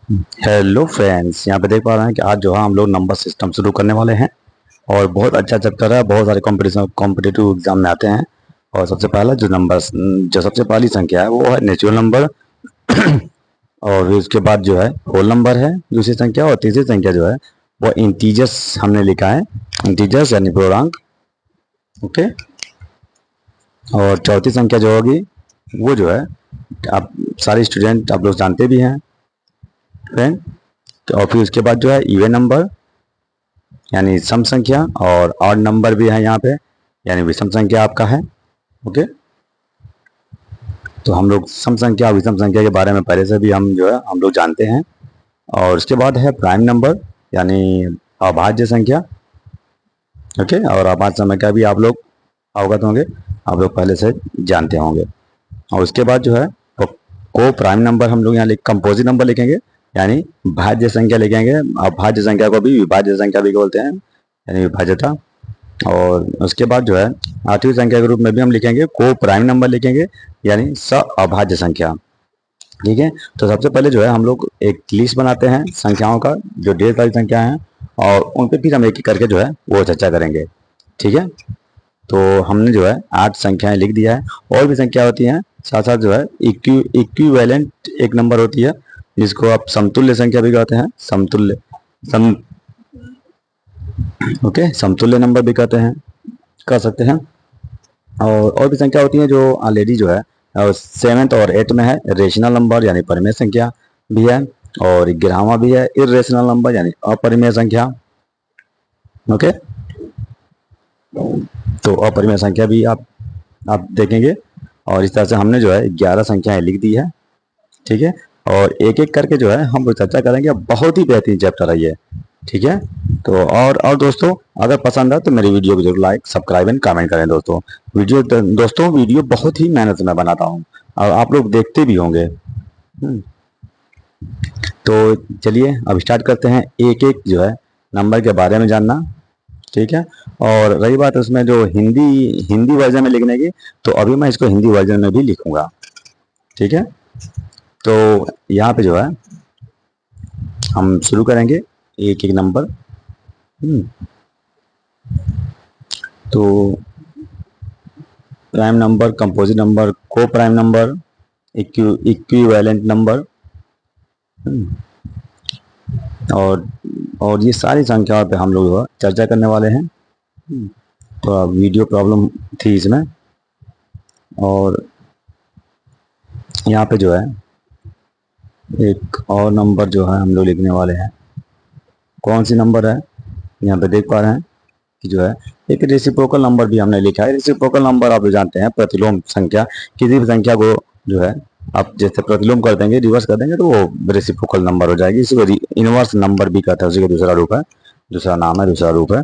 Hello friends, यहाँ पे देख पा रहे हैं कि आज जो है हम लोग नंबर सिस्टम शुरू करने वाले हैं। और बहुत अच्छा चैप्टर है, बहुत सारे कॉम्पिटिटिव एग्जाम में आते हैं। और सबसे पहला जो सबसे पहली संख्या है वो है नेचुरल नंबर। और फिर उसके बाद जो है होल नंबर है दूसरी संख्या, और तीसरी संख्या जो है वो इंटीजर्स हमने लिखा है, इंटीजर्स यानी पूर्णांक। ओके। और चौथी संख्या जो होगी वो जो है आप सारे स्टूडेंट आप लोग जानते भी हैं फ्रेंड। तो और फिर उसके बाद जो है इवन नंबर यानी सम संख्या, और ऑड नंबर भी है यहाँ पे यानी विषम संख्या आपका है। ओके। तो हम लोग सम संख्या और विषम संख्या के बारे में पहले से भी हम जो है हम लोग जानते हैं। और उसके बाद है प्राइम नंबर यानी अभाज्य संख्या। ओके। और अभाज्य संख्या भी आप लोग अवगत होंगे, आप लोग पहले से जानते होंगे। और उसके बाद जो है को प्राइम नंबर हम लोग यहाँ कंपोजिट नंबर लिखेंगे यानी भाज्य संख्या लिखेंगे। अब भाज्य संख्या को भी विभाज्य संख्या भी बोलते हैं यानी विभाज्यता। और उसके बाद जो है आठवीं संख्या के रूप में भी हम लिखेंगे को प्राइम नंबर लिखेंगे यानी अभाज्य संख्या। ठीक है। तो सबसे पहले जो है हम लोग एक लिस्ट बनाते हैं संख्याओं का, जो ढेर सारी संख्या हैं, और उन पर फिर हम एक एक करके जो है वो चर्चा करेंगे। ठीक है। तो हमने जो है 8 संख्याएं लिख दिया है। और भी संख्या होती हैं साथ साथ जो है इक्विवेलेंट एक नंबर होती है जिसको आप समतुल्य संख्या भी कहते हैं, समतुल्य नंबर भी कहते हैं, कह सकते हैं। और भी संख्या होती हैं जो ऑलरेडी जो है 7th और 8th में है, रेशनल नंबर यानी परिमेय संख्या भी है, और 11वां भी है इरेशनल नंबर यानी अपरिमेय संख्या। ओके। तो अपरिमेय संख्या भी आप देखेंगे। और इस तरह से हमने जो है 11 संख्याएं लिख दी है। ठीक है। और एक एक करके जो है हम लोग चर्चा करेंगे। बहुत ही बेहतरीन चैप्टर है ये। ठीक है। तो और दोस्तों, अगर पसंद है तो मेरी वीडियो को जरूर लाइक, सब्सक्राइब एंड कमेंट करें दोस्तों। वीडियो बहुत ही मेहनत से मैं बनाता हूँ और आप लोग देखते भी होंगे। तो चलिए अब स्टार्ट करते हैं एक एक जो है नंबर के बारे में जानना। ठीक है। और रही बात उसमें जो हिंदी वर्जन में लिखने की, तो अभी मैं इसको हिंदी वर्जन में भी लिखूंगा। ठीक है। तो यहाँ पे जो है हम शुरू करेंगे एक एक नंबर। तो प्राइम नंबर, कंपोजिट नंबर, को प्राइम नंबर, इक्विवेलेंट नंबर, और ये सारी संख्याओं पे हम लोग चर्चा करने वाले हैं। तो वीडियो प्रॉब्लम थी इसमें। और यहाँ पे जो है एक और नंबर जो है हम लोग लिखने वाले हैं। कौन सी नंबर है, यहाँ पे देख पा रहे हैं कि जो है एक रेसिप्रोकल नंबर भी हमने लिखा है। रेसिप्रोकल नंबर आप जानते हैं प्रतिलोम संख्या, किसी भी संख्या को जो है आप जैसे प्रतिलोम कर देंगे, रिवर्स कर देंगे, तो वो रेसिप्रोकल नंबर हो जाएगी। इसको इनवर्स नंबर भी कहते हैं, उसी का दूसरा रूप है, दूसरा नाम है, दूसरा रूप है।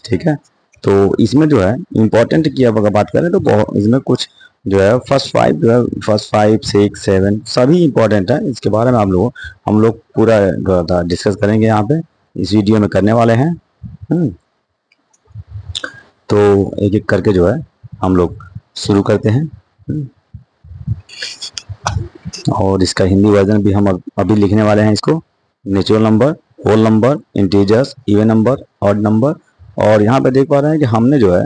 ठीक है। तो इसमें जो है इम्पोर्टेंट की अगर बात करें तो इसमें कुछ जो है फर्स्ट 5, 6, 7 सभी इंपॉर्टेंट है। इसके बारे में हम लोग पूरा डिस्कस करेंगे यहाँ पे इस वीडियो में करने वाले हैं। तो एक एक करके जो है हम लोग शुरू करते हैं। और इसका हिंदी वर्जन भी हम अभी लिखने वाले हैं इसको। Natural number, whole number, integers, even number, odd number. और यहाँ पे देख पा रहे हैं कि हमने जो है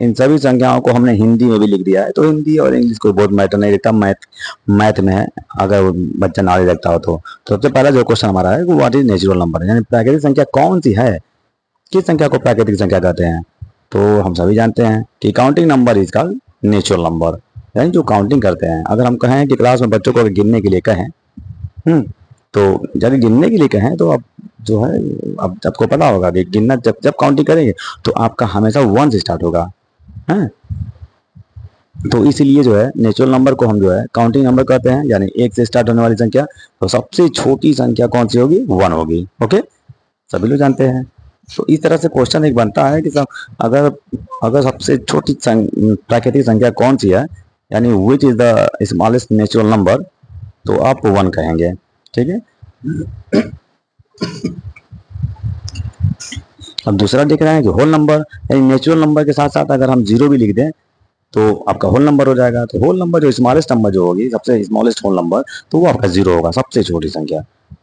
इन सभी संख्याओं को हमने हिंदी में भी लिख दिया है। तो हिंदी और इंग्लिश को बहुत मैटर नहीं रखता, मैथ में है अगर बच्चा नारी रखता हो तो। सबसे पहला जो क्वेश्चन हमारा है वो व्हाट इज नेचुरल नंबर, यानी प्राकृतिक संख्या कौन सी है, किस संख्या को प्राकृतिक संख्या कहते हैं। तो हम सभी जानते हैं कि counting number is called natural number, यानी जो काउंटिंग करते हैं। अगर हम कहें कि क्लास में बच्चों को गिनने के लिए कहें, तो जब गिनने के लिए कहें तो अब जो है अब आपको पता होगा कि गिनना जब काउंटिंग करेंगे तो आपका हमेशा 1 से स्टार्ट होगा है। तो इसीलिए जो है नेचुरल नंबर को हम जो है काउंटिंग नंबर कहते हैं, यानी 1 से स्टार्ट होने वाली संख्या। तो सबसे छोटी संख्या कौन सी होगी, 1 होगी। ओके, सभी लोग जानते हैं। तो इस तरह से क्वेश्चन एक बनता है कि अगर सबसे छोटी प्राकृतिक संख्या कौन सी है, यानी which is the smallest natural number, तो आप 1 कहेंगे। ठीक है। अब दूसरा देख रहे हैं कि होल नंबर, यानी नेचुरल नंबर के साथ साथ अगर हम 0 भी लिख दें तो आपका होल नंबर हो जाएगा। तो होल नंबर जो स्मॉलेस्ट नंबर जो होगी, सबसे स्मॉलेस्ट होल नंबर, तो वो आपका 0 होगा, सबसे छोटी संख्या।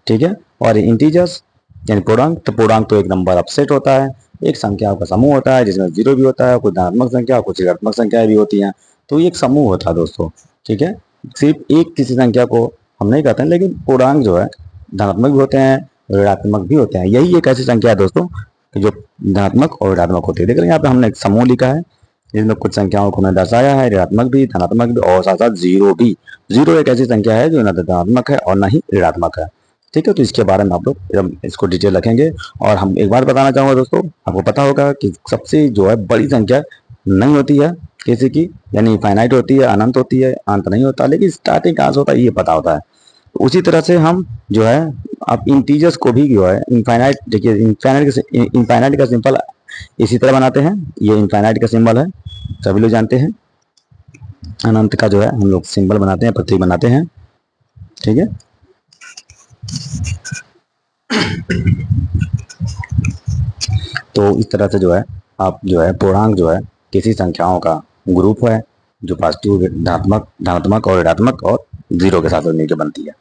ठीक है। और इंटीजर्स यानी पूर्णांक, तो पूर्णांक तो एक नंबर ऑफ सेट होता है, एक संख्याओं का समूह होता है जिसमें जीरो भी होता है, कुछ धनात्मक संख्या और कुछ ऋणात्मक संख्याएं भी होती हैं। तो ये एक समूह होता है दोस्तों, ठीक है। सिर्फ एक किसी संख्या को हम नहीं कहते हैं, लेकिन पूर्णांक जो है धनात्मक भी होते हैं, ऋणात्मक भी होते हैं। यही एक ऐसी संख्या है दोस्तों जो धनात्मक और ऋणात्मक होती है। देख रहे हैं यहाँ पे हमने एक समूह लिखा है जिसमें कुछ संख्याओं को हमने दर्शाया है, ऋणात्मक भी, धनात्मक भी और साथ साथ जीरो भी। जीरो एक ऐसी संख्या है जो न तो धनात्मक है और न ही ऋणात्मक है, ठीक है। तो इसके बारे में आप लोग इसको डिटेल रखेंगे। और हम एक बात बताना चाहूंगा दोस्तों, आपको पता होगा कि सबसे जो है बड़ी संख्या नहीं होती है किसी की, यानी फाइनाइट होती है, अनंत होती है, अंत नहीं होता, लेकिन स्टार्टिंग कहाँ से होता है ये पता होता है। तो उसी तरह से हम जो है आप इंटीजर्स को भी जो है इनफाइनाइट, देखिए इनफाइनाइट का सिंपल इसी तरह बनाते हैं। ये इनफाइनाइट का सिंबल है, सभी लोग जानते हैं। अनंत का जो है हम लोग सिंबल बनाते हैं, प्रतीक बनाते हैं, ठीक है। तो इस तरह से जो है आप जो है पूर्णांक जो है किसी संख्याओं का ग्रुप है जो पॉजिटिव, धनात्मक और ऋणात्मक और जीरो के साथ मिलकर बनती है।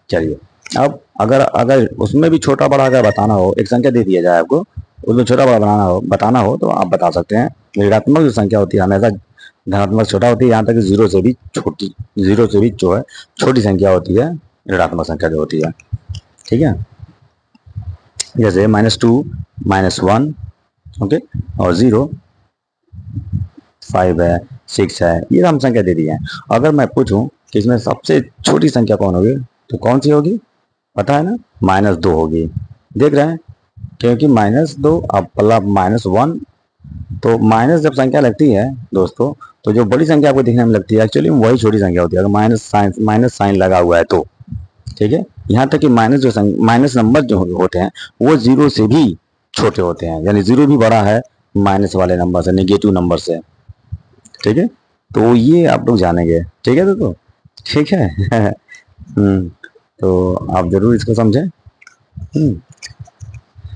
चलिए, अब अगर उसमें भी छोटा बड़ा अगर बताना हो, एक संख्या दे दिया जाए आपको, उसमें छोटा बड़ा बताना हो तो आप बता सकते हैं। ऋणात्मक जो संख्या होती है हमेशा धनात्मक छोटा होती है, यहाँ तक जीरो से भी जो है छोटी संख्या होती है ऋणात्मक संख्या जो होती है, ठीक है। जैसे -2, -1, ओके, और 0, 5 है, 6 है, ये हम संख्या दे दी है। अगर मैं पूछूं कि इसमें सबसे छोटी संख्या कौन होगी, तो कौन सी होगी, पता है ना, -2 होगी। देख रहे हैं, क्योंकि -2 अब -1, तो माइनस जब संख्या लगती है दोस्तों, तो जो बड़ी संख्या आपको दिखने में लगती है एक्चुअली वही छोटी संख्या होती है, अगर माइनस साइन लगा हुआ है तो, ठीक है। यहाँ तक कि माइनस नंबर जो होते हैं वो जीरो से भी छोटे होते हैं, यानी जीरो भी बड़ा है माइनस वाले नंबर से, नेगेटिव नंबर से, ठीक है। तो ये आप लोग जानेंगे, ठीक है दोस्तों, ठीक है। तो आप जरूर इसको समझें।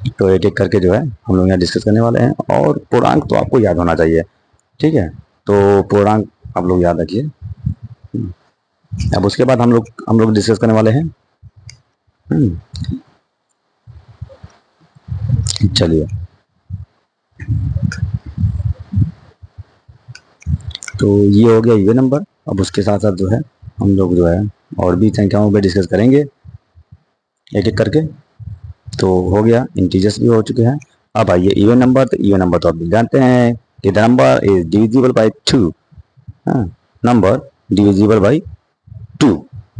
तो एक एक करके जो है हम लोग यहाँ डिस्कस करने वाले हैं। और पूर्णांक तो आपको याद होना चाहिए, ठीक है। तो पूर्णांक आप लोग याद रखिए। अब उसके बाद हम लोग डिस्कस करने वाले हैं। चलिए, तो ये हो गया ये नंबर। अब उसके साथ साथ जो है हम लोग जो है और भी संख्याओं पे डिस्कस करेंगे एक एक करके। तो हो गया, इंटीजर्स भी हो चुके हैं। अब आइए इवन नंबर। तो इवन नंबर तो आप जानते हैं कि the number is divisible by 2। Number divisible by 2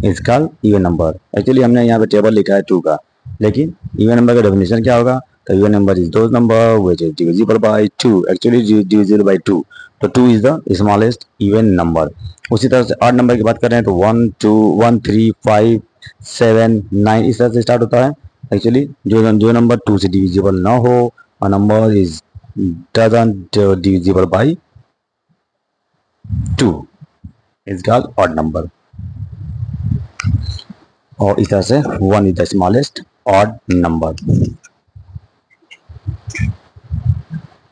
is called even number. Actually हमने यहाँ पे टेबल लिखा है 2 का, लेकिन इवन नंबर का डेफिनेशन क्या होगा, तो even number is those number which is divisible by 2, actually divisible by 2, तो 2 is the smallest even number. उसी तरह से ऑड नंबर की बात करें तो 1, 2, 1, 3, 5, 7, 9 इस तरह से स्टार्ट होता है। एक्चुअली जो नंबर 2 से डिविजिबल ना हो, a number is doesn't divisible by 2 is called odd number। और इस तरह से 1 is the smallest odd number।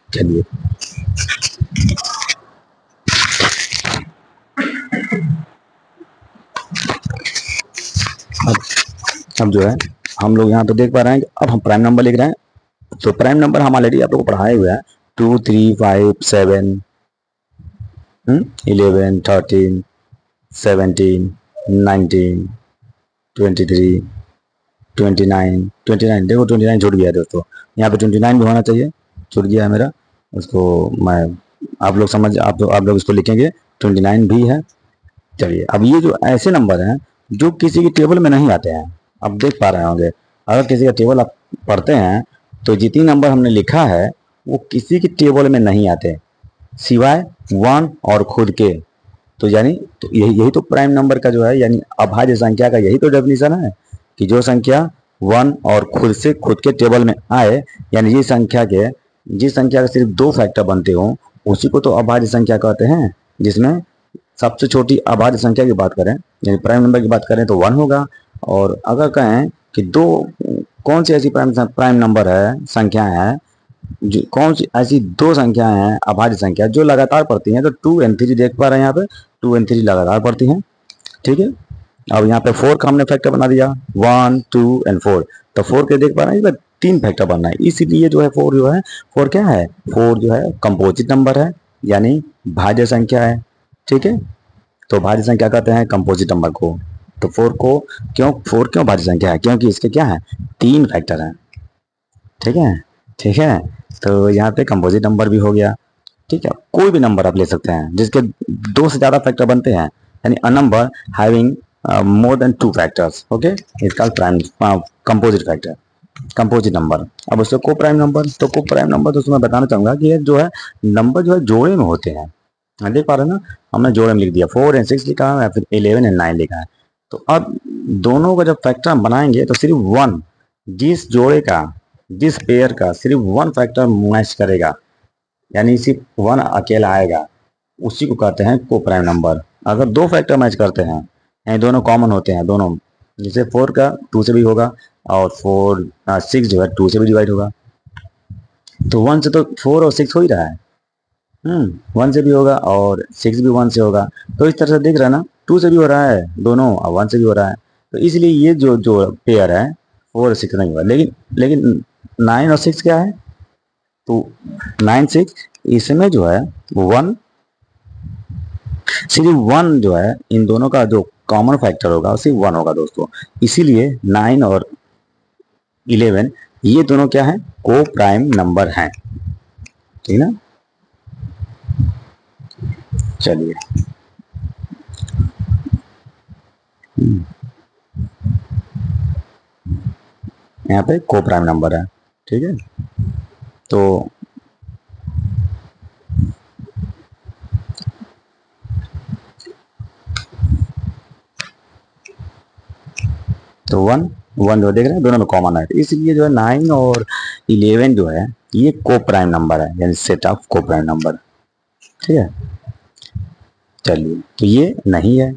चलिए, अब जो है हम लोग यहाँ पे देख पा रहे हैं कि अब हम प्राइम नंबर लिख रहे हैं। तो प्राइम नंबर हम ऑलरेडी आप लोग को पढ़ाए हुए हैं, 2, 3, 5, 7, 11, 13, 17, 19, 23, 29, देखो 29 छूट गया है दोस्तों, यहाँ पे 29 भी होना चाहिए, छूट गया है मेरा, उसको मैं आप लोग इसको लिखेंगे 29 भी है। चलिए, अब ये जो ऐसे नंबर हैं जो किसी की टेबल में नहीं आते हैं, अब देख पा रहे होंगे, अगर किसी का टेबल आप पढ़ते हैं तो जितनी नंबर हमने लिखा है वो किसी की टेबल में नहीं आते सिवाय 1 और खुद के। तो यानी तो यही तो प्राइम नंबर का जो है, यानी अभाज्य संख्या का यही तो डेफिनेशन है कि जो संख्या 1 और खुद के टेबल में आए, यानी जिस संख्या का सिर्फ 2 फैक्टर बनते हो उसी को तो अभाज्य संख्या कहते हैं। जिसमें सबसे छोटी अभाज्य संख्या की बात करें, यानी प्राइम नंबर की बात करें तो 1 होगा। और अगर कहें कि कौन सी ऐसी प्राइम नंबर है, संख्याएं हैं, कौन सी ऐसी 2 संख्याएं हैं अभाज्य संख्या जो लगातार पढ़ती हैं, तो 2 और 3 देख पा रहे हैं यहाँ पे, 2 और 3 लगातार पढ़ती हैं, ठीक है। अब यहाँ पे 4 का हमने फैक्टर बना दिया, 1 2 एंड 4। तो 4 के देख पा रहे हैं, 3 फैक्टर बनना है, इसीलिए जो है 4 जो है 4 क्या है, 4 जो है कंपोजिट नंबर है, यानी भाज्य संख्या है। ठीक है, तो भाज्य संख्या कहते हैं कंपोजिट नंबर को। तो 4 क्यों भाज्य संख्या है, क्योंकि इसके क्या है, 3 फैक्टर हैं। ठीक है, ठीक है, तो यहाँ पे कंपोजिट नंबर भी हो गया। ठीक है, कोई भी नंबर आप ले सकते हैं जिसके 2 से ज्यादा फैक्टर बनते हैं, यानी a number having more than 2 factors, okay, इसका prime composite factor, composite number. अब उससे को प्राइम नंबर, तो को प्राइम नंबर दोस्तों मैं बताना चाहूंगा कि ये जो है नंबर जो है जोड़े में होते हैं। देख पा रहे हैं ना, हमने जोड़े में लिख दिया, 4 एंड 6 लिखा है या फिर 11 एंड 9 लिखा है। तो अब दोनों का जब फैक्टर हम बनाएंगे तो सिर्फ वन, जिस जोड़े का, जिस पेयर का सिर्फ वन फैक्टर मैच करेगा, यानी सिर्फ वन अकेला आएगा, उसी को कहते हैं को प्राइम नंबर। अगर 2 फैक्टर मैच करते हैं, यानी दोनों कॉमन होते हैं, दोनों, जैसे 4 का 2 से भी होगा और 6 जो है 2 से भी डिवाइड होगा, तो 1 से तो 4 और 6 हो ही रहा है। 1 से भी होगा और 6 भी 1 से होगा। तो इस तरह से देख रहा है ना, 2 से भी हो रहा है दोनों और 1 से भी हो रहा है। तो इसलिए ये जो जो पेयर है 4 और 6 नहीं हुआ। लेकिन 9 और 6 क्या है, तो 9 6, इसमें जो है 1, सिर्फ 1 जो है, इन दोनों का जो कॉमन फैक्टर होगा सिर्फ 1 होगा दोस्तों। इसीलिए 9 और 11 ये दोनों क्या है, को प्राइम नंबर हैं। ठीक ना, चलिए यहाँ पे को प्राइम नंबर है। ठीक है, तो वन जो देख रहे हैं दोनों में कॉमन है, इसलिए जो है 9 और 11 जो है ये को प्राइम नंबर है, यानी सेट ऑफ को प्राइम नंबर। ठीक है, चलिए, तो ये नहीं है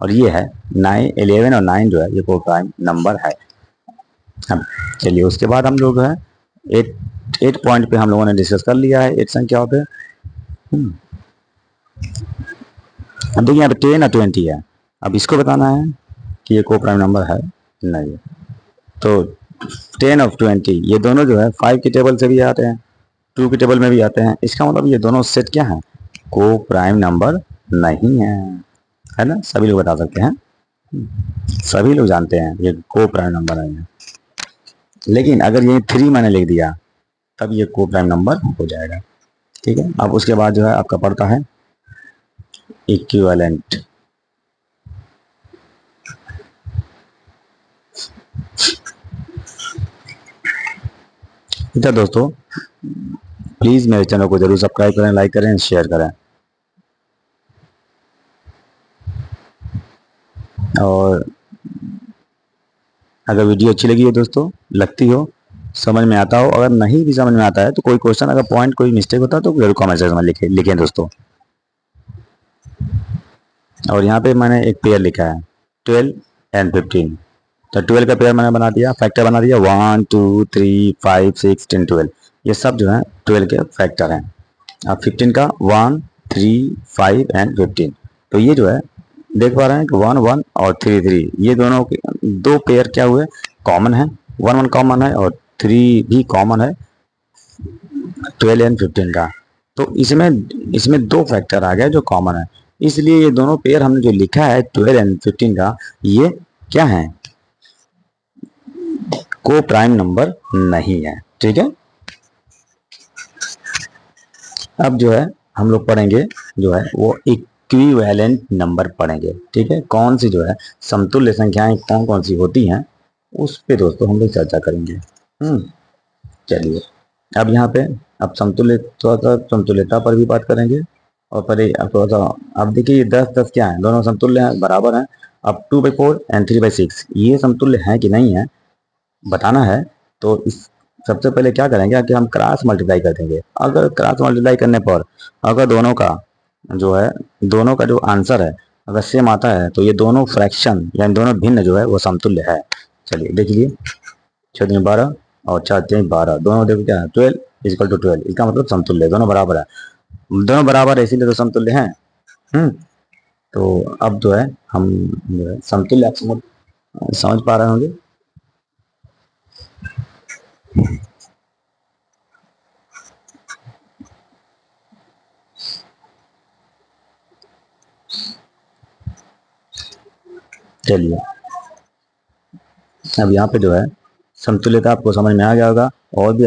और ये है, 9 11 और 9 जो है ये को प्राइम नंबर है। अब चलिए, उसके बाद हम लोग है 8 पॉइंट पे हम लोगों ने डिस्कस कर लिया है 8 संख्याओं पे। अब देखिए यहाँ पे 10 और 20 है, अब इसको बताना है कि ये को प्राइम नंबर है नहीं है। तो 10 और 20 ये दोनों जो है 5 की टेबल से भी आते हैं, 2 की टेबल में भी आते हैं। इसका मतलब ये दोनों सेट क्या है, को प्राइम नंबर नहीं है ना, सभी लोग बता सकते हैं, सभी लोग जानते हैं ये को प्राइम नंबर नहीं है। लेकिन अगर ये 3 मैंने लिख दिया तब ये को प्राइम नंबर हो जाएगा। ठीक है, अब उसके बाद जो है आपका पड़ता है इक्विवेलेंट। अच्छा दोस्तों, प्लीज मेरे चैनल को जरूर सब्सक्राइब करें, लाइक करें, शेयर करें। और अगर वीडियो अच्छी लगी हो दोस्तों, लगती हो, समझ में आता हो, अगर नहीं भी समझ में आता है तो कोई क्वेश्चन, अगर पॉइंट कोई मिस्टेक होता है तो जरूर कमेंट सेक्शन में लिखें दोस्तों। और यहाँ पे मैंने एक पेयर लिखा है 12 एंड 15। तो 12 का पेयर मैंने बना दिया, फैक्टर बना दिया, 1 2 3 5 6 10 12, ये सब जो है 12 के फैक्टर हैं। अब 15 का 1 3 5 एंड 15, तो ये जो है देख पा रहे हैं कि 1 1 और 3 3, ये दोनों के 2 पेयर क्या हुए, कॉमन है, 1 1 कॉमन है और 3 भी कॉमन है 12 एंड 15 का। तो इसमें 2 फैक्टर आ गए जो कॉमन है, इसलिए ये दोनों पेयर हमने जो लिखा है 12 एंड 15 का, ये क्या है, को प्राइम नंबर नहीं है। ठीक है, अब जो है हम लोग पढ़ेंगे जो है वो इक्विवेलेंट नंबर पढ़ेंगे। ठीक है, कौन सी जो है समतुल्य संख्याएं कौन कौन सी होती हैं उस पे दोस्तों हम लोग चर्चा करेंगे। चलिए, अब यहाँ पे अब समतुल्य, थोड़ा सा समतुल्यता पर भी बात करेंगे और पर थोड़ा सा, अब देखिए 10 10 क्या है, दोनों समतुल्य हैं, बराबर हैं। अब 2/4 एंड 3/6 ये समतुल्य है कि नहीं है बताना है। तो इस सबसे पहले क्या करेंगे कि हम क्रॉस मल्टीप्लाई कर देंगे। अगर क्रॉस मल्टीप्लाई करने पर अगर दोनों का जो आंसर है अगर सेम आता है तो ये दोनों फ्रैक्शन यानी दोनों भिन्न जो है वो समतुल्य है। चलिए देखिए, 6 दूनी 12 और 4 3 12, दोनों देखो क्या है 12 इक्वल टू 12, इसका मतलब समतुल्य, दोनों बराबर है, दोनों बराबर है इसीलिए तो समतुल्य है। तो अब जो है हम जो है समतुल्य आप समझ पा रहे होंगे। चलिए अब यहाँ पे जो है समतुल्यता आपको समझ में आ गया होगा। और भी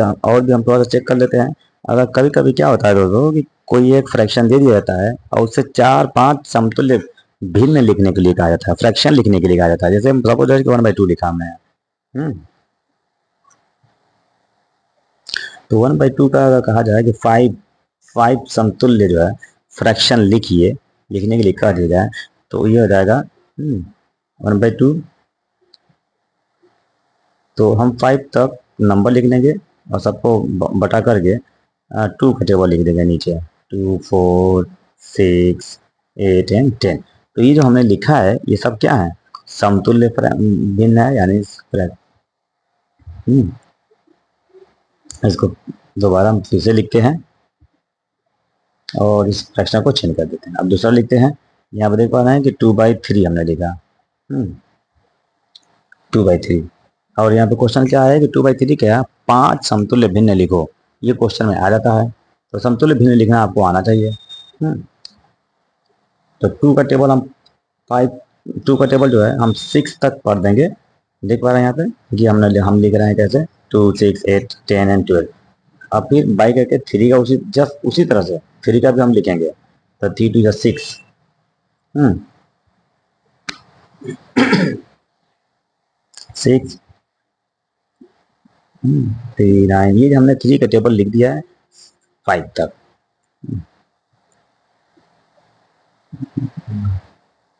हम थोड़ा सा चेक कर लेते हैं। अगर कभी कभी क्या होता है दोस्तों कि कोई एक फ्रैक्शन दे दिया जाता है और उससे 4-5 समतुल्य भिन्न लिखने के लिए कहा जाता है, फ्रैक्शन लिखने के लिए कहा जाता है। जैसे सपोज कि 1/2 लिखा हमने, तो 1/2 का अगर कहा जाए कि 5 समतुल्य जो है फ्रैक्शन लिखिए, लिखने के लिए कहा दिया जाए, तो ये हो जाएगा 1/2। तो हम 5 तक नंबर लिख लेंगे और सबको बटा करके 2 का टेबल लिख देंगे नीचे, 2, 4, 6, 8 एंड 10। तो ये जो हमने लिखा है ये सब क्या है, समतुल्य भिन्न है, यानी इसको दोबारा हम फिर से लिखते हैं और इस फ्रैक्शन को चेंज कर देते हैं। अब दूसरा लिखते हैं। यहाँ पर देख पा रहे हैं कि 2/3 हमने लिखा, 2/3। और यहाँ पे क्वेश्चन क्या है कि 2/3 क्या, 5 समतुल्य भिन्न लिखो, ये क्वेश्चन में आ जाता है। तो समतुल्य भिन्न लिखना आपको आना चाहिए। तो 2 का टेबल हम 2 का टेबल जो है हम 6 तक पढ़ देंगे। देख पा रहे हैं यहाँ पे कि हम लिख रहे हैं कैसे, 2, 6, 8, 10 एंड 12। अब फिर बाई करके 3 का उसी तरह से 3 का भी हम लिखेंगे। तो 3 2 6, 6, 3, 9। ये हमने 3 का टेबल लिख दिया है 5 तक।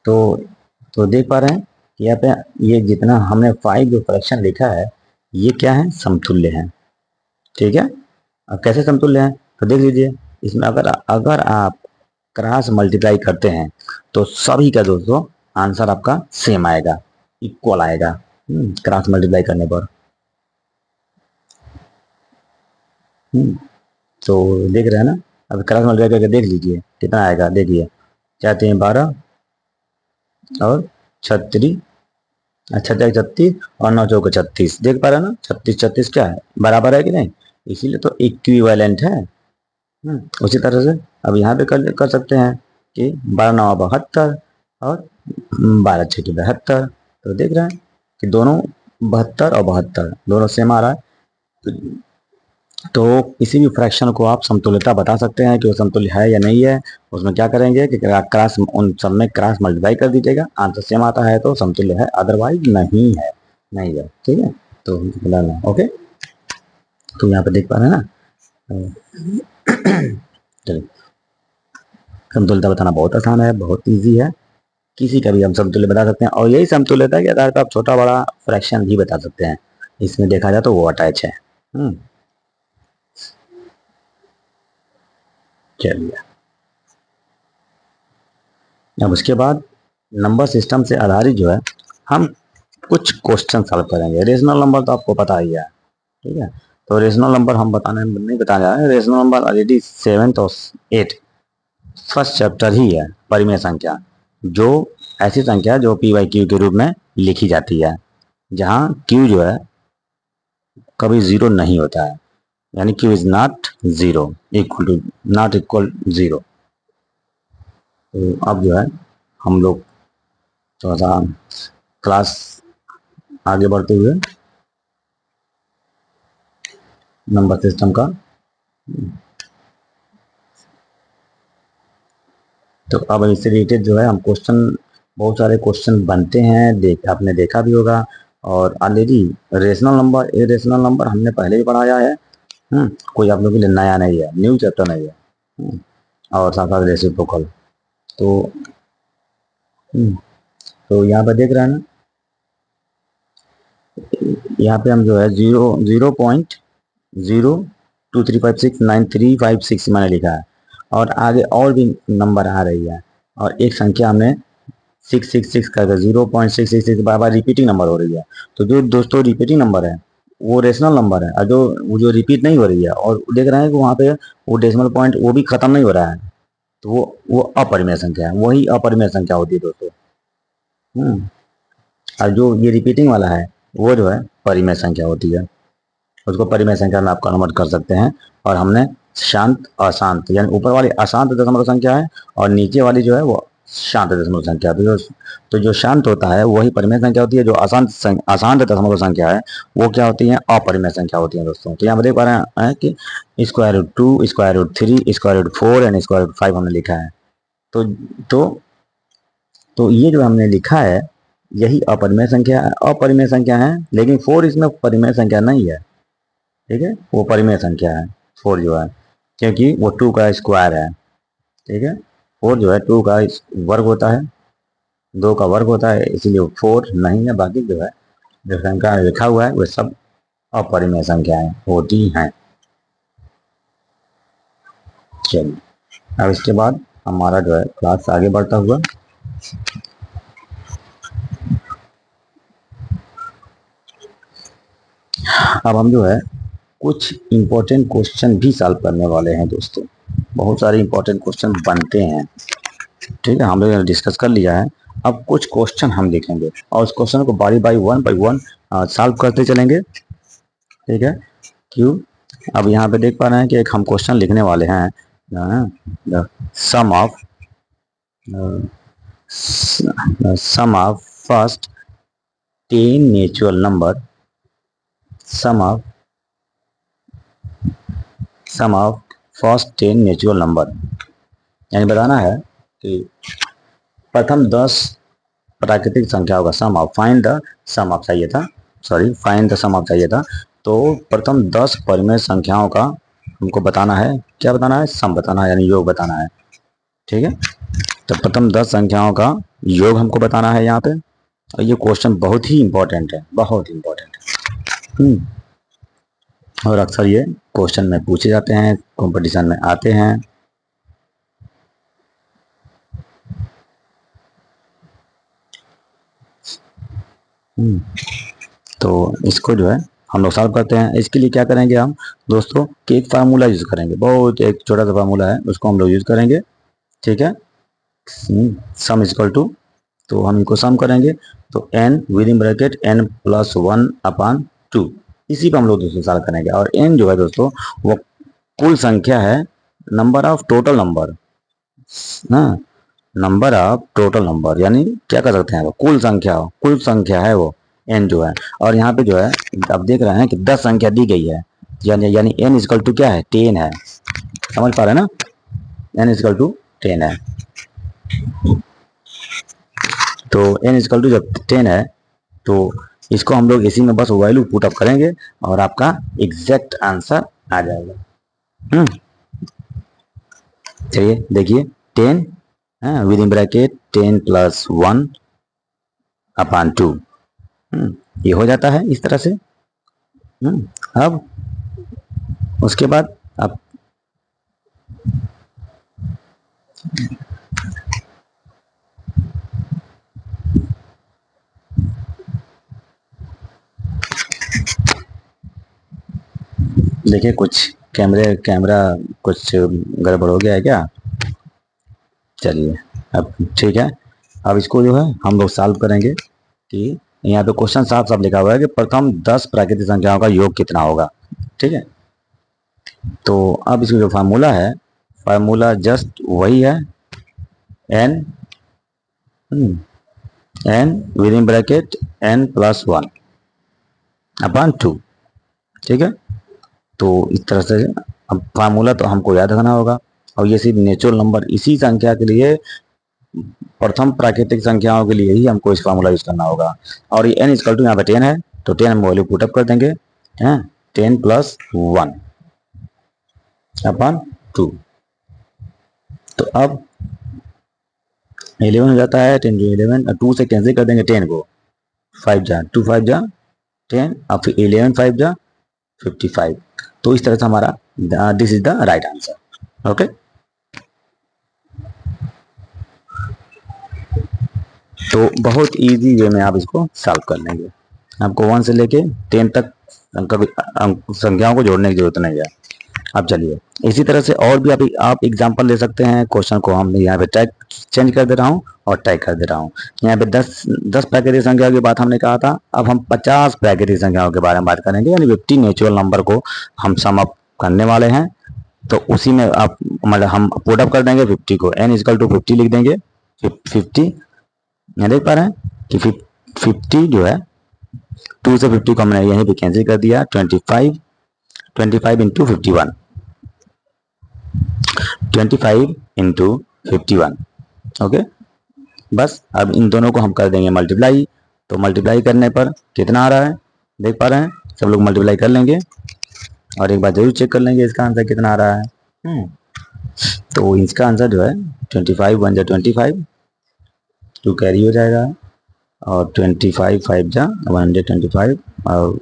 तो देख पा रहे हैं कि यहाँ पे ये जितना हमने 5 जो फ्रैक्शन लिखा है ये क्या है, समतुल्य है। ठीक है, अब कैसे समतुल्य है तो देख लीजिए। इसमें अगर आप क्रॉस मल्टीप्लाई करते हैं तो सभी का दोस्तों आंसर आपका सेम आएगा, इक्वल आएगा क्रॉस मल्टीप्लाई करने पर। तो देख रहे हैं ना, अब क्रॉस मल्टीप्लाई करके देख लीजिए कितना आएगा। देखिए 4 3 12 और 36, 36 और 9 चौके 36। देख पा रहे हैं ना, 36 36 क्या है, बराबर है कि नहीं, इसीलिए तो इक्विवेलेंट है। उसी तरह से अब यहाँ पे कर सकते हैं कि 12 9 72 और 12 6 72। तो देख रहे हैं कि दोनों 72 और 72 दोनों सेम आ रहा है। तो किसी भी फ्रैक्शन को आप समतुल्यता बता सकते हैं कि वो समतुल्य है या नहीं है। उसमें क्या करेंगे कि क्रॉस, उन सब में क्रॉस मल्टीप्लाई कर दीजिएगा, आंसर सेम आता है तो समतुल्य है, अदरवाइज नहीं है, नहीं है। ठीक है, तो ओके। तो यहाँ पे देख पा रहे हैं ना, चलिए समतुल्यता बताना बहुत आसान है, बहुत ईजी है। किसी का भी हम समतुल्य बता सकते हैं और यही समतुल्यता के आधार पर आप छोटा बड़ा फ्रैक्शन भी बता सकते हैं। इसमें देखा जाए तो वो अटैच है। चलिए अब उसके बाद नंबर सिस्टम से आधारित जो है हम कुछ क्वेश्चन सॉल्व करेंगे। रेशनल नंबर तो आपको पता ही है, ठीक है। तो रेशनल नंबर हम नहीं बताने जा रहे हैं। रेशनल नंबर ऑलरेडी 7th और 8th फर्स्ट चैप्टर ही है, परिमेय संख्या, जो ऐसी संख्या जो p/q के रूप में लिखी जाती है, जहां q जो है कभी 0 नहीं होता है, यानी q is not 0 equal to not equal 0। तो अब जो है हम लोग थोड़ा सा क्लास आगे बढ़ते हुए नंबर सिस्टम का, तो अब इससे रिलेटेड जो है हम बहुत सारे क्वेश्चन बनते हैं, आपने देखा भी होगा। और already rational number, irrational number हमने पहले ही पढ़ाया है। कोई आप लोगों के लिए नया नहीं है, न्यू चैप्टर नहीं है। और साथ साथ रेसिप्रोकल। तो यहाँ पर देख रहे हैं ना, यहाँ पे हम जो है 0.023569356 मैंने लिखा है और आगे और भी नंबर आ रही है और एक संख्या हमने 666 कर 0.666 बार बार रिपीटिंग नंबर हो रही है। तो जो दोस्तों रिपीटिंग नंबर है वो रेशनल नंबर है, और जो रिपीट नहीं हो रही है और देख रहे हैं कि वहाँ पे वो डेसिमल पॉइंट वो भी खत्म नहीं हो रहा है, तो वो अपरिमेय संख्या है, वही अपरिमेय संख्या होती है दोस्तों। और जो ये रिपीटिंग वाला है वो जो है परिमेय संख्या होती है, उसको परिमेय संख्या में आप कन्वर्ट कर सकते हैं। और हमने शांत अशांत, यानी ऊपर वाली अशांत दशमलव संख्या है और नीचे वाली जो है वो शांत दशमलव संख्या। तो जो शांत होता है वही परिमेय संख्या होती है, जो अशांत दशमलव संख्या है वो क्या होती है, अपरिमेय संख्या होती है दोस्तों। तो यहाँ पर देख पा रहे हैं कि square root 2, square root 3, square root 4 and square root 5 हमने लिखा है। तो तो तो ये जो हमने लिखा है यही अपरिमेय संख्या है, अपरिमेय संख्या है, लेकिन 4 इसमें परिमेय संख्या नहीं है, ठीक है, वो परिमेय संख्या है 4 जो है, क्योंकि वो 2 का स्क्वायर है, ठीक है। 4 जो है 2 का वर्ग होता है, 2 का वर्ग होता है, इसीलिए 4 नहीं है। बाकी जो है जो संख्या लिखा हुआ है वो सब अपरिमेय संख्याएं होती हैं। चलिए अब इसके बाद हमारा जो है क्लास आगे बढ़ता हुआ, अब हम जो है कुछ इंपॉर्टेंट क्वेश्चन भी सॉल्व करने वाले हैं दोस्तों। बहुत सारे इंपॉर्टेंट क्वेश्चन बनते हैं, ठीक है, हम लोग ने डिस्कस कर लिया है। अब कुछ क्वेश्चन हम देखेंगे और उस क्वेश्चन को बारी बाई वन सॉल्व करते चलेंगे, ठीक है। क्यों, अब यहाँ पे देख पा रहे हैं कि एक हम क्वेश्चन लिखने वाले हैं, sum of first 10 natural number, sum of first 10 natural number, यानी बताना है कि प्रथम 10 प्राकृतिक संख्याओं का sum of, find the sum of चाहिए था, sorry find the sum of चाहिए था। तो प्रथम 10 परिमेय संख्याओं का हमको बताना है, क्या बताना है, सम बताना है, यानी योग बताना है, ठीक है। तो प्रथम 10 संख्याओं का योग हमको बताना है यहाँ पे, और ये क्वेश्चन बहुत ही इंपॉर्टेंट है, बहुत इंपॉर्टेंट है। और अक्सर ये क्वेश्चन में पूछे जाते हैं, कंपटीशन में आते हैं। तो इसको जो है हम लोग सॉल्व करते हैं। इसके लिए क्या करेंगे हम दोस्तों कि एक फार्मूला यूज करेंगे, बहुत एक छोटा सा फार्मूला है, उसको हम लोग यूज करेंगे, ठीक है। सम इक्वल टू, तो हम इनको सम करेंगे, तो n with in bracket n plus 1 upon 2, इसी पर हम लोग दोस्तों सॉल्व करेंगे। और n जो है दोस्तों वो कुल संख्या है, नंबर ऑफ टोटल नंबर ना, नंबर ऑफ टोटल नंबर, यानी क्या कर सकते हैं वो कुल संख्या है वो n जो है। और यहाँ पे जो है आप देख रहे हैं कि 10 संख्या दी गई है, यानी n इक्वल टू क्या है, 10 है, समझ पा रहे हैं ना, n इक्वल टू 10 है। तो n इक्वल टू जब 10 है तो इसको हम लोग इसी में बस वैल्यू पुट अप करेंगे और आपका एग्जैक्ट आंसर आ जाएगा। चलिए देखिए 10 with in bracket 10 plus 1 upon 2, ये हो जाता है इस तरह से। अब उसके बाद आप देखिए कुछ कैमरा कुछ गड़बड़ हो गया है क्या, चलिए अब ठीक है। अब इसको जो है हम लोग सॉल्व करेंगे कि यहाँ पे क्वेश्चन साफ साफ लिखा हुआ है कि प्रथम 10 प्राकृतिक संख्याओं का योग कितना होगा, ठीक है। तो अब इसका जो फार्मूला है, फार्मूला जस्ट वही है, n with in bracket n plus 1 upon 2, ठीक है। तो इस तरह से अब फार्मूला तो हमको याद रखना होगा, और ये सिर्फ नेचुरल नंबर इसी संख्या के लिए, प्रथम प्राकृतिक संख्याओं के लिए ही हमको इस फार्मूला यूज करना होगा। और ये n इक्वल टू यहाँ पे 10 है, तो 10 हम वैल्यू पुटअप कर देंगे, 10 प्लस 1 अपॉन 2। तो अब 11 हो जाता है, 10 जो 11, 2 से कैंसिल कर देंगे 10 को, 5 जा 2 5 जा 10, और फिर 11 5 जा 55। तो इस तरह से हमारा this is the right answer, okay. तो बहुत इजी वे में आप इसको सॉल्व कर लेंगे, आपको 1 से लेके 10 तक संख्याओं को जोड़ने की जरूरत नहीं है। अब चलिए इसी तरह से और भी आप एग्जांपल ले सकते हैं। क्वेश्चन को हम यहाँ पे टैग चेंज कर दे रहा हूँ और टैग कर दे रहा हूँ। यहाँ पे 10 प्राकृतिक संख्या की बात हमने कहा था, अब हम 50 प्राकृतिक संख्याओं के बारे में बात करेंगे, यानी 50 नेचुरल नंबर को हम सम अप करने वाले हैं। तो उसी में आप मतलब हम पुट अप कर देंगे 50 को, n इजकल टू 50 लिख देंगे। 50 यहाँ देख पा रहे हैं कि 50 जो है 2 से 50 को हमने यहीं पे कैंसिल कर दिया। 25 इंटू 51, 25 इंटू 51, ओके। बस अब इन दोनों को हम कर देंगे मल्टीप्लाई। तो मल्टीप्लाई करने पर कितना आ रहा है देख पा रहे हैं, सब लोग मल्टीप्लाई कर लेंगे और एक बार जरूर चेक कर लेंगे इसका आंसर कितना आ रहा है। तो इसका आंसर जो है 25 1 जा 25, 2 कैरी हो जाएगा और 25 5 जा 125 और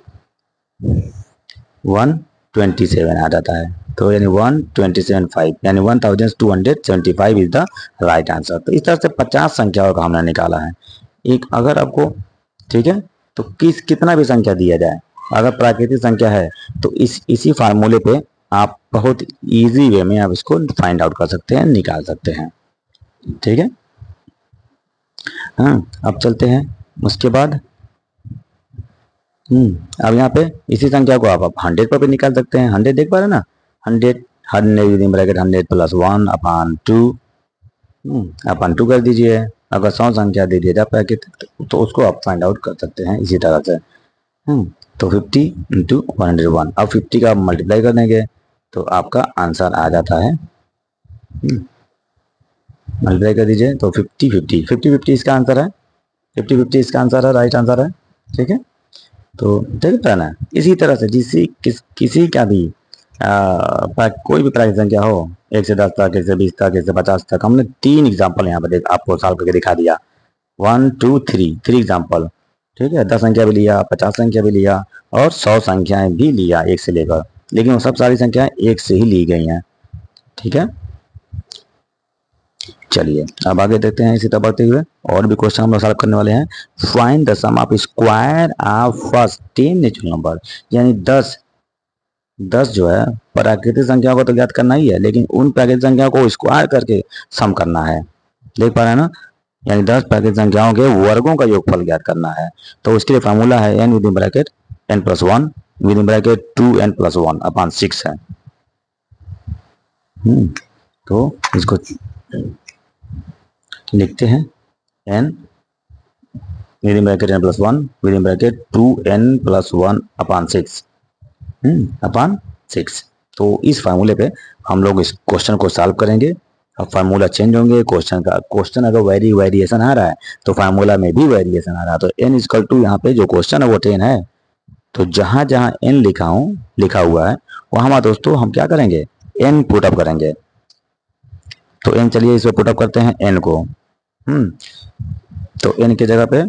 127 आ जाता है। तो यानी 127.5 यानी 1275 इज द राइट आंसर। तो इस तरह से 50 संख्याओं का हमने निकाला है। एक अगर आपको ठीक है तो कितना भी संख्या दिया जाए, अगर प्राकृतिक संख्या है तो इसी फार्मूले पे आप बहुत इजी वे में आप इसको फाइंड आउट कर सकते हैं, निकाल सकते हैं। ठीक है, हाँ अब चलते हैं उसके बाद। अब यहाँ पे इसी संख्या को आप 100 पर भी निकाल सकते हैं। 100 देख पा रहे हैं ना, 100 ब्रैकेट 100 प्लस 1 अपान 2 कर दीजिए। अगर 100 संख्या दे दिया जाए प्राकृतिक तो उसको आप फाइंड आउट कर सकते हैं इसी तरह से। तो 50 इंटू 101, अब 50 का मल्टीप्लाई कर देंगे तो आपका आंसर आ जाता है। मल्टीप्लाई कर दीजिए तो 50 इसका आंसर है। 50 इसका आंसर है, राइट आंसर है। ठीक है, तो देख पा ना, इसी तरह से किसी का भी कोई भी प्राकृतिक संख्या हो, 1 से 10 तक, 1 से 20 तक, 1 से 50 तक, हमने 3 एग्जाम्पल यहाँ पर आपको सॉल्व करके दिखा दिया। 1 2 3 एग्जाम्पल। ठीक है, 10 संख्या भी लिया, 50 संख्या भी लिया और 100 संख्याएं भी लिया 1 से लेकर, लेकिन वो सब सारी संख्याएं 1 से ही ली गई हैं। ठीक है, चलिए अब आगे देखते हैं। इसी तरह बढ़ते हुए और भी क्वेश्चन हम लोग सॉल्व करने वाले हैं। Find the sum of square of first 10 natural number, यानी 10 जो है प्राकृतिक संख्याओं को तो ज्ञात करना ही है, लेकिन उन प्राकृतिक संख्याओं को स्क्वायर करके सम करना है। देख पा रहे हैं ना, यानी 10 प्राकृतिक संख्याओं के वर्गों का योगफल ज्ञात करना है। तो उसके लिए फार्मूला है n with in bracket n plus 1 with in bracket 2n plus 1 अपान 6 है। तो इसको लिखते हैं n with in bracket n plus 1 with in bracket 2n plus 1 अपान 6 अपान 6। तो इस फार्मूले पे हम लोग इस क्वेश्चन को सॉल्व करेंगे। अब फार्मूला चेंज होंगे, क्वेश्चन अगर वेरिएशन आ रहा है तो फार्मूला में भी वेरिएशन आ रहा है। तो n इक्वल टू यहाँ पे जो क्वेश्चन है वो 10 है, तो जहां जहां n लिखा हुआ है वहां दोस्तों हम क्या करेंगे, n पुट अप करेंगे। तो n चलिए इसमें पुट अप करते हैं n को। तो n की जगह पे,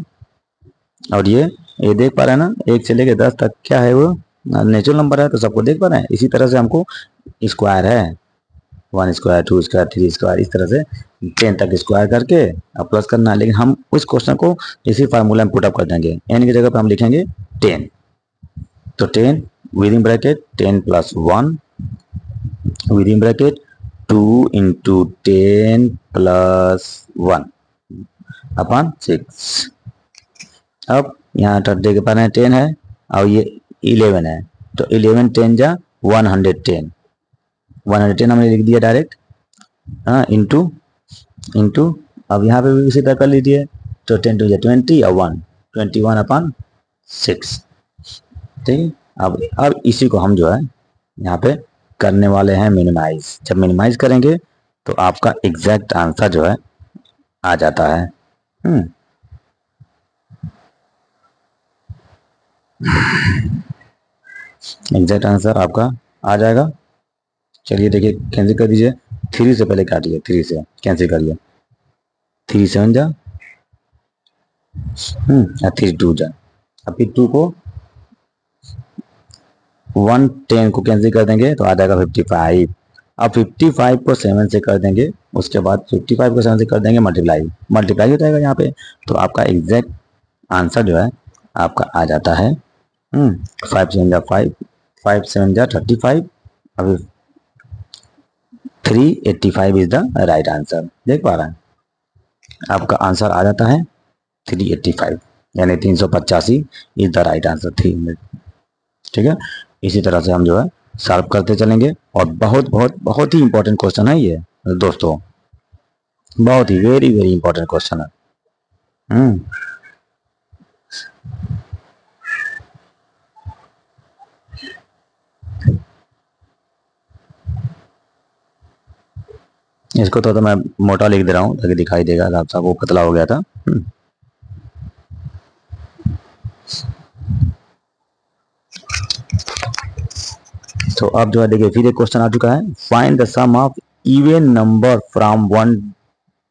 और ये देख पा रहे हैं ना, 1 से लेके 10 तक क्या है वो नेचुरल नंबर है, तो सबको देख पा रहे हैं। इसी तरह से हमको स्क्वायर है 1 स्क्वायर 2 स्क्वायर 3 स्क्वायर, इस तरह से 10 तक स्क्वायर करके अब प्लस करना है। लेकिन हम उस क्वेश्चन को इसी फार्मूला में पुट अप कर देंगे। n की जगह पे हम लिखेंगे 10। तो 10 with in bracket 10 plus 1 with in bracket 2 into 10 plus 1 अपान 6। अब यहाँ देख पा रहे हैं 10 है और ये 11 है, तो 11 10 जा 110 हमने लिख दिया डायरेक्ट, इंटू अब यहाँ पे भी उसी तरह कर लीजिए। तो 10 टू 20 और 1 21 अपान 6। ठीक है, अब इसी को हम जो है यहाँ पे करने वाले हैं मिनिमाइज। जब मिनिमाइज करेंगे तो आपका एग्जैक्ट आंसर जो है आ जाता है। एग्जैक्ट आंसर आपका आ जाएगा। चलिए देखिए, कैंसिल कर दीजिए। 3 से पहले काटिए, 3 से कैंसिल करिए। 3 7 जा 3 2 जा। अब फिर 2 को 110 को कैंसिल कर देंगे तो आ जाएगा 55। अब 55 को 7 से कर देंगे, उसके बाद 55 को 7 से कर देंगे मल्टीप्लाई हो जाएगा यहाँ पे। तो आपका एग्जैक्ट आंसर जो है आपका आ जाता है 5 7 जा 5 5 7 जा 35। अभी 385 इज द राइट आंसर। देख पा रहे हैं, आपका आंसर आ जाता है 385, यानी 385 इज द राइट आंसर, 300। ठीक है, इसी तरह से हम जो है सॉल्व करते चलेंगे। और बहुत बहुत बहुत ही इंपॉर्टेंट क्वेश्चन है ये दोस्तों, बहुत ही वेरी वेरी इंपॉर्टेंट क्वेश्चन है। इसको तो मैं मोटा लिख दे रहा हूँ ताकि दिखाई देगा, आप सबको पतला हो गया था। तो अब जो है देखिए फिर एक क्वेश्चन आ चुका है, find the sum of even number from 1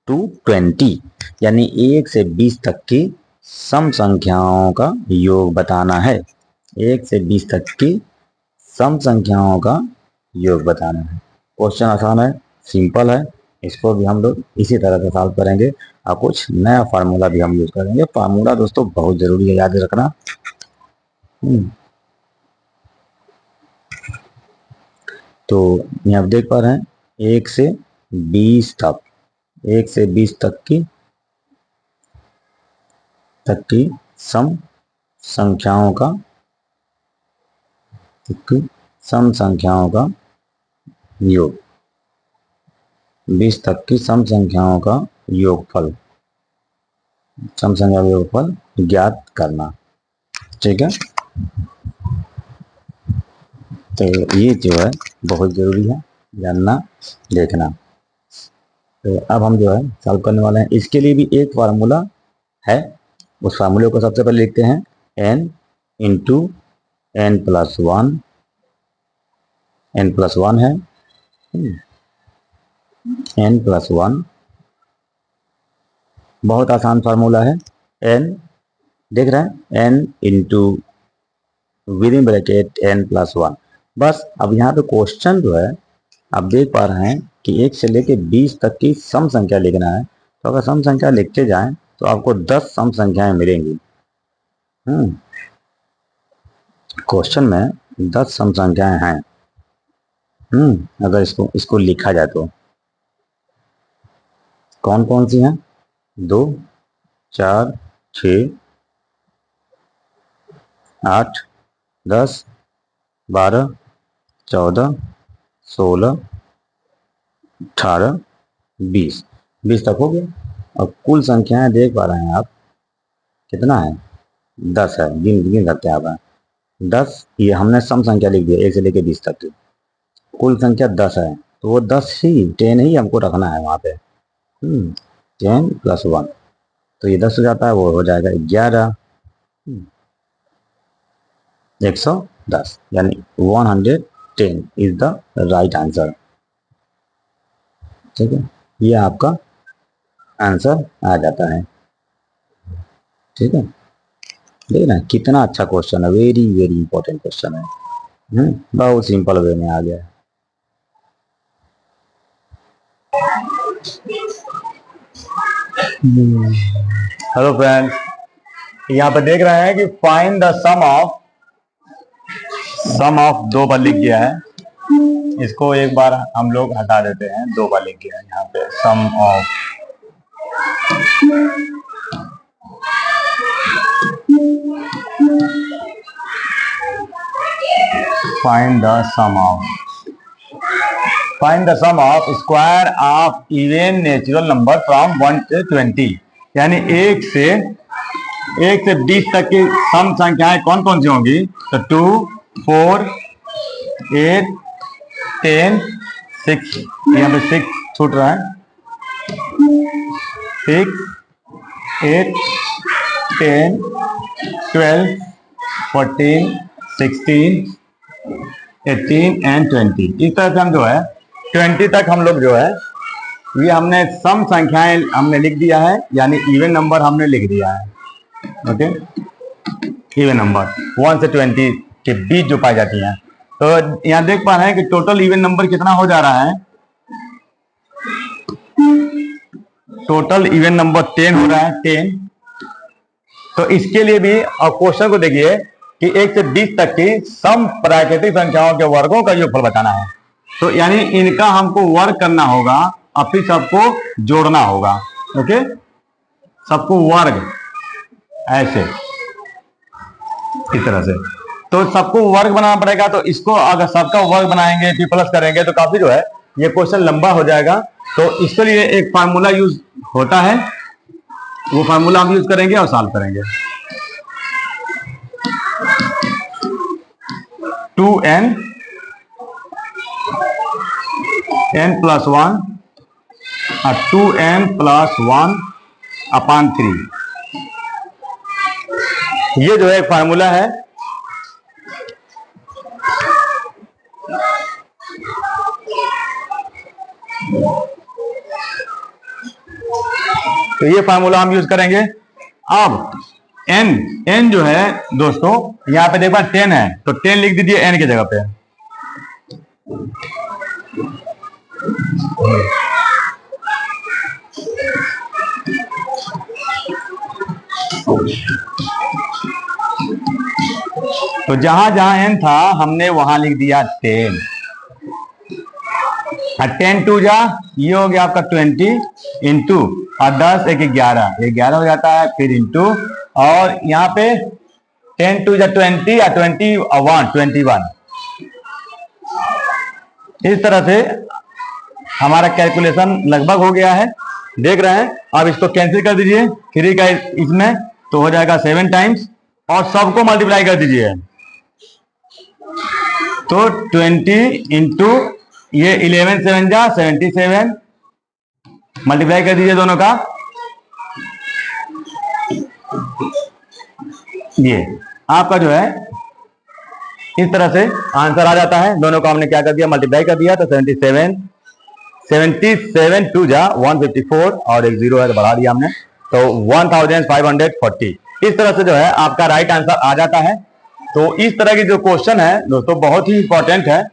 to 20, यानी 1 से 20 तक की सम संख्याओं का योग बताना है। 1 से 20 तक की सम संख्याओं का योग बताना है। क्वेश्चन आसान है, सिंपल है, इसको भी हम लोग इसी तरह से सॉल्व करेंगे और कुछ नया फार्मूला भी हम यूज करेंगे। फार्मूला दोस्तों बहुत जरूरी है, याद रखना। तो यहाँ आप देख पा रहे हैं 1 से 20 तक, 1 से 20 तक की सम संख्याओं का योग, 20 तक की सम संख्याओं का योगफल, सम संख्या का योगफल ज्ञात करना। ठीक है, तो ये जो है बहुत जरूरी है जानना, देखना। तो अब हम जो है सॉल्व करने वाले हैं। इसके लिए भी एक फार्मूला है, उस फार्मूले को सबसे पहले लिखते हैं, n into n plus one है, n प्लस 1, बहुत आसान फार्मूला है। n देख रहे हैं, n into within bracket n plus 1। बस अब यहाँ पे क्वेश्चन जो है आप देख पा रहे हैं कि 1 से लेके 20 तक की सम संख्या लिखना है। तो अगर सम संख्या लिखते जाएं तो आपको 10 सम संख्याएं मिलेंगी। क्वेश्चन में 10 सम संख्याएं हैं। अगर इसको लिखा जाए तो कौन कौन सी हैं? 2, 4, 6, 8, 10, 12, 14, 16, 18, 20 तक हो गया। और कुल संख्याएं देख पा रहे हैं आप कितना है? 10 है। गिन सकते हैं आप 10। ये हमने सम संख्या लिख दिया 1 से लेके 20 तक की, कुल संख्या 10 है, तो वो 10 ही हमको रखना है वहां पे। 10 प्लस 1, तो ये 10 हो जाता है, वो हो जाएगा 11, 110, यानी 110 इज द राइट आंसर। ठीक है, ये आपका आंसर आ जाता है। ठीक है, देखना कितना अच्छा क्वेश्चन है, वेरी वेरी इंपॉर्टेंट क्वेश्चन है। बहुत सिंपल वे में आ गया है। हेलो फ्रेंड्स, यहाँ पे देख रहे हैं कि फाइंड द सम ऑफ 2 बार लिख गया है। इसको एक बार हम लोग हटा देते हैं, 2 बार लिख गया है यहाँ पे sum of. Find the sum of square of even natural number from 1 to 20, यानी 1 से 20 तक की सम संख्याएं कौन कौन सी होंगी? तो 2, 4, 8, 10, 6, यहाँ पे 6 छूट रहा है, 6, 8, 10, 12, 14, 16, 18 एंड 20। इस तरह से हम जो है 20 तक हम लोग जो है ये हमने सम संख्याएं हमने लिख दिया है, यानी इवन नंबर हमने लिख दिया है। ओके, इवन नंबर 1 से 20 के बीच जो पाई जाती हैं। तो यहाँ देख पा रहे हैं कि टोटल इवन नंबर कितना हो जा रहा है? टोटल इवन नंबर 10 हो रहा है, 10। तो इसके लिए भी क्वेश्चन को देखिए कि 1 से 20 तक की सम प्राकृतिक संख्याओं के वर्गों का योगफल बताना है। तो यानी इनका हमको वर्क करना होगा और फिर सबको जोड़ना होगा। ओके, सबको वर्ग ऐसे इस तरह से, तो सबको वर्ग बनाना पड़ेगा। तो इसको अगर सबका वर्ग बनाएंगे फिर प्लस करेंगे तो काफी जो है ये क्वेश्चन लंबा हो जाएगा। तो इसके लिए एक फार्मूला यूज होता है, वो फार्मूला हम यूज करेंगे और सॉल्व करेंगे। 2n n प्लस 1 और 2n प्लस 1 अपान 3, ये जो है एक फार्मूला है। तो ये फार्मूला हम यूज करेंगे। अब n जो है दोस्तों यहां पे देखो 10 है, तो 10 लिख दीजिए n की जगह पे। तो जहां जहां n था हमने वहां लिख दिया 10। 10 टू जा ये हो गया आपका 20 इंटू और 10 एक 11 हो जाता है, फिर इंटू और यहाँ पे 10 टू जा 20 और 21 इस तरह से हमारा कैलकुलेशन लगभग हो गया है। देख रहे हैं, अब इसको कैंसिल कर दीजिए 3 का इसमें, तो हो जाएगा 7 टाइम्स और सबको मल्टीप्लाई कर दीजिए। तो 20 इंटू ये 11 7 जा 77, मल्टीप्लाई कर दीजिए दोनों का। ये आपका जो है इस तरह से आंसर आ जाता है। दोनों को हमने क्या कर दिया, मल्टीप्लाई कर दिया, तो 77 टू जा 154 और एक 0 है तो बढ़ा दिया हमने, तो 1540। इस तरह से जो है आपका राइट आंसर आ जाता है। तो इस तरह की जो क्वेश्चन है दोस्तों बहुत ही इंपॉर्टेंट है।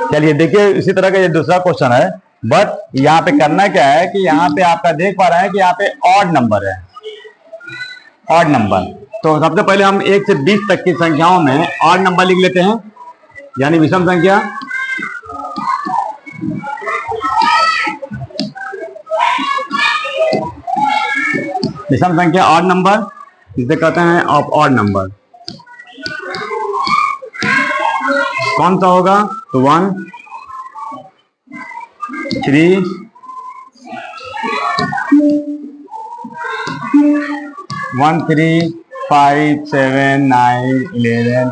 चलिए देखिए इसी तरह का ये दूसरा क्वेश्चन है, बट यहाँ पे करना क्या है कि यहाँ पे आपका देख पा रहे हैं कि यहाँ पे ऑड नंबर है, ऑड नंबर। तो सबसे पहले हम 1 से 20 तक की संख्याओं में ऑड नंबर लिख लेते हैं, यानी विषम संख्या। विषम संख्या ऑड नंबर जिसे कहते हैं ऑफ ऑड नंबर। कौन सा होगा, तो 1 3 1 3 5 7 9 11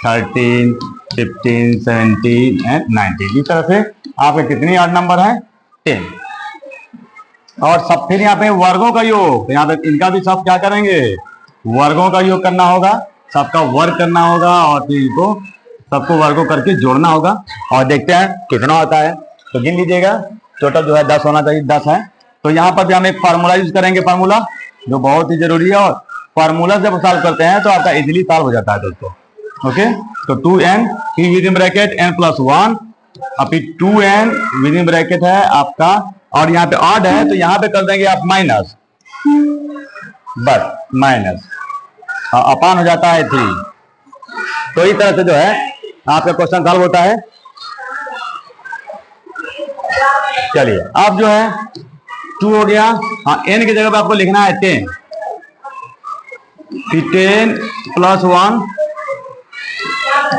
13 15 17 एंड 19। इस तरह से आपके कितनी ऑड नंबर है, 10। और सब फिर यहाँ पे वर्गों का योग, तो यहाँ पे इनका भी सब क्या करेंगे, वर्गों का योग करना होगा, सबका वर्ग करना होगा और फिर इनको सबको वर्गों करके जोड़ना होगा और देखते हैं कितना होता है। तो गिन लीजिएगा, टोटल जो है 10 होना चाहिए, 10 है। तो यहाँ पर भी हम एक फार्मूला यूज करेंगे, फार्मूला जो बहुत ही जरूरी है, और फार्मूला जब सॉल्व करते हैं तो आपका इजीली सॉल्व हो जाता है दोस्तों। ओके, तो 2n with in bracket n plus 1 और फिर 2n विद इन ब्रैकेट है आपका, और यहाँ पे ऑड है तो यहाँ पे कर देंगे आप माइनस, बस माइनस अपान हो जाता है 3। तो इस तरह से जो है आपका क्वेश्चन सॉल्व होता है। चलिए अब जो है 2 हो गया, हाँ n की जगह पे आपको लिखना है 10, फिर 10 प्लस 1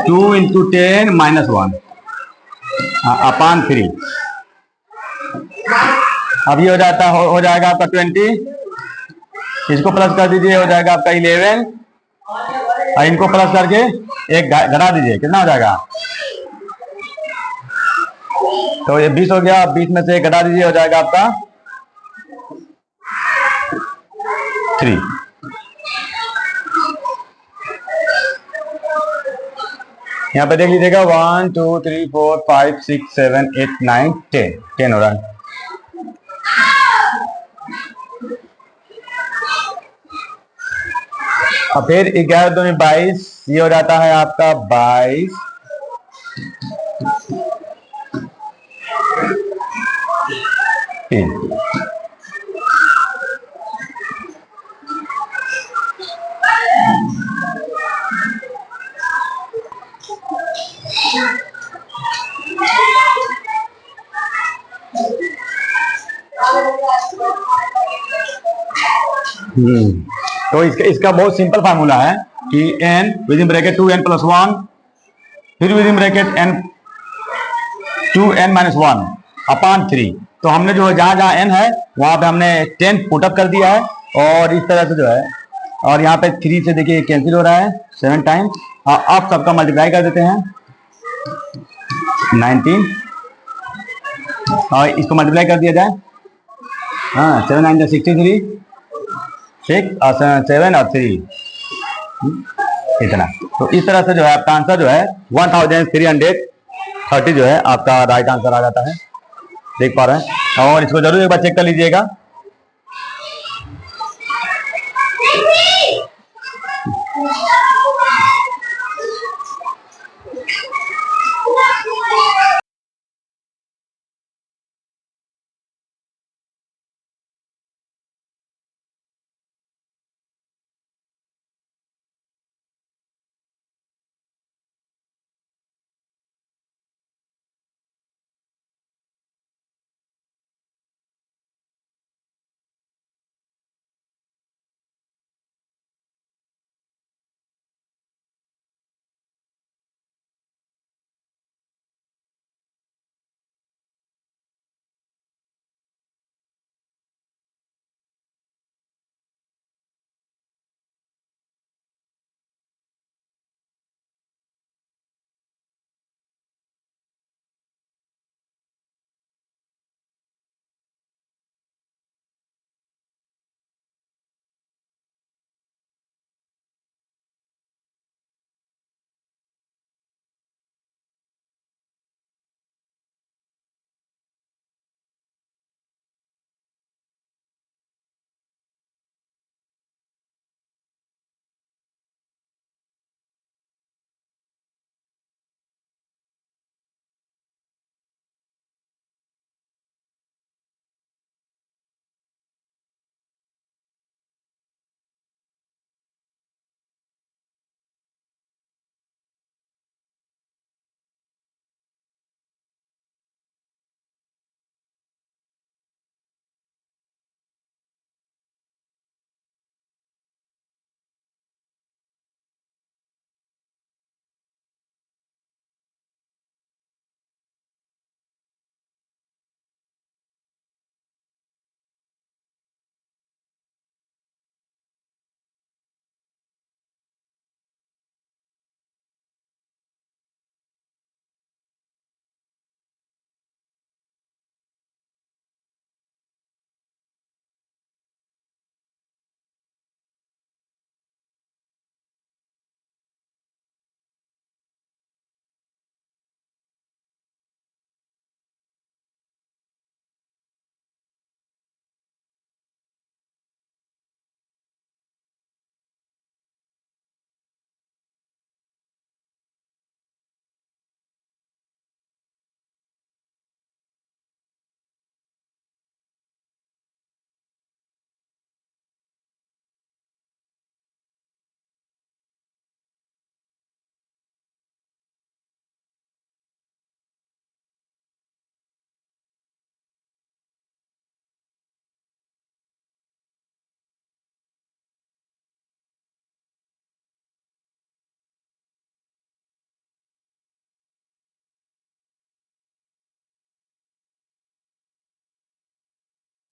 2 इंटू 10 माइनस 1 अपान 3। अब ये हो जाता हो जाएगा आपका 20, इसको प्लस कर दीजिए, हो जाएगा आपका 11 और इनको प्लस करके एक घटा दीजिए, कितना हो जाएगा, तो ये 20 हो गया। 20 में से एक घटा दीजिए, हो जाएगा आपका 3। यहाँ पे देख लीजिएगा 1 2 3 4 5 6 7 8 9 10 हो रहा है। और फिर 11 2 में 22, ये हो जाता है आपका 22 3। तो इसका बहुत सिंपल फार्मूला है कि n with in bracket 2n + 1, फिर with in bracket n 2n - 1 upon 3। तो हमने जो जहां जहां n है वहां पे हमने 10 पुटअप कर दिया है, और इस तरह से जो है, और यहाँ पे 3 से देखिए कैंसिल हो रहा है 7 टाइम्स। अब सबका मल्टीप्लाई कर देते हैं 19, और इसको मल्टीप्लाई कर दिया जाए। हाँ, 7 9 63, 6 और 7 और 3 इतना। तो इस तरह से जो है आपका आंसर जो है 1330 जो है आपका राइट आंसर आ जाता है। देख पा रहे हैं, और इसको जरूर एक बार चेक कर लीजिएगा।